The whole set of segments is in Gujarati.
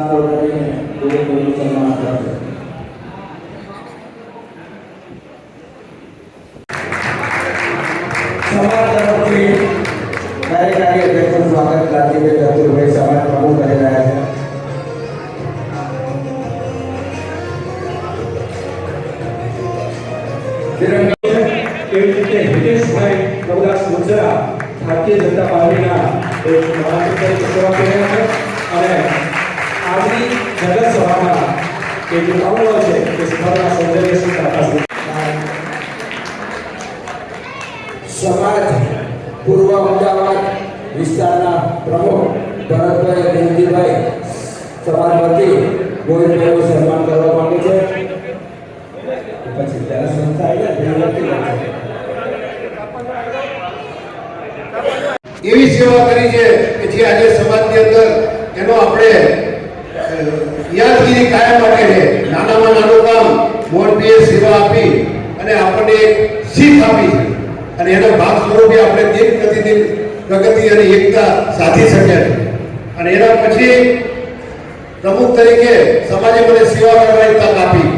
નારો કરીને પૂરેપૂરું સન્માન કરશે. સમાજ તરફથી કાર્યકારી અધ્યક્ષનું સ્વાગત લાલજીભાઈ ચતુરભાઈ સમાજ પ્રમુખ કરી રહ્યા છે. એવી રીતે હિતેશભાઈ પ્રભુદાસ મુંજરા ભારતીય જનતા પાર્ટીના એક મહાસચિવ તરીકે સેવા કરી રહ્યા છે અને આજની જગત સભામાં એક આવડો છે કે સભાના સૌંદર્ય સુધારતા સમાજ પૂર્વ અમદાવાદ વિસ્તારના પ્રમુખ ભરતભાઈ દેવજીભાઈ સમાજ વતી ગોવિંદભાઈનું સન્માન કરવા માંગે છે. પછી તેના સંસ્થા એવી સેવા કરી છે કે જે આજે સમાજની અંદર એનો આપણે યાદગીરી કાયમ માટે છે. નાનામાં નાનું કામ મોરબીએ સેવા આપી અને આપણને એક શીખ આપી છે અને એના ભાગ સ્વરૂપે આપણે દિન પ્રતિદિન પ્રગતિ અને એકતા સાધી શક્યા છે. અને એના પછી પ્રમુખ તરીકે સમાજે મને સેવા કરવાની તક આપી.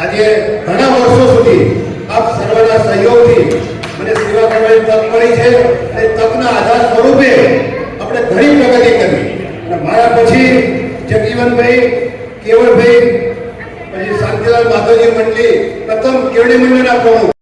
આજે ઘણા વર્ષો સુધી આપ સર્વના સહયોગથી મને સેવા કરવાની તક મળી છે અને તકના આધાર સ્વરૂપે આપણે ઘણી પ્રગતિ કરી. અને મારા પછી જગજીવનભાઈ, કેવળભાઈ, પછી શાંતિલાલ માધવજી મંડલી પ્રથમ કેવડી મંડળના પ્રમુખ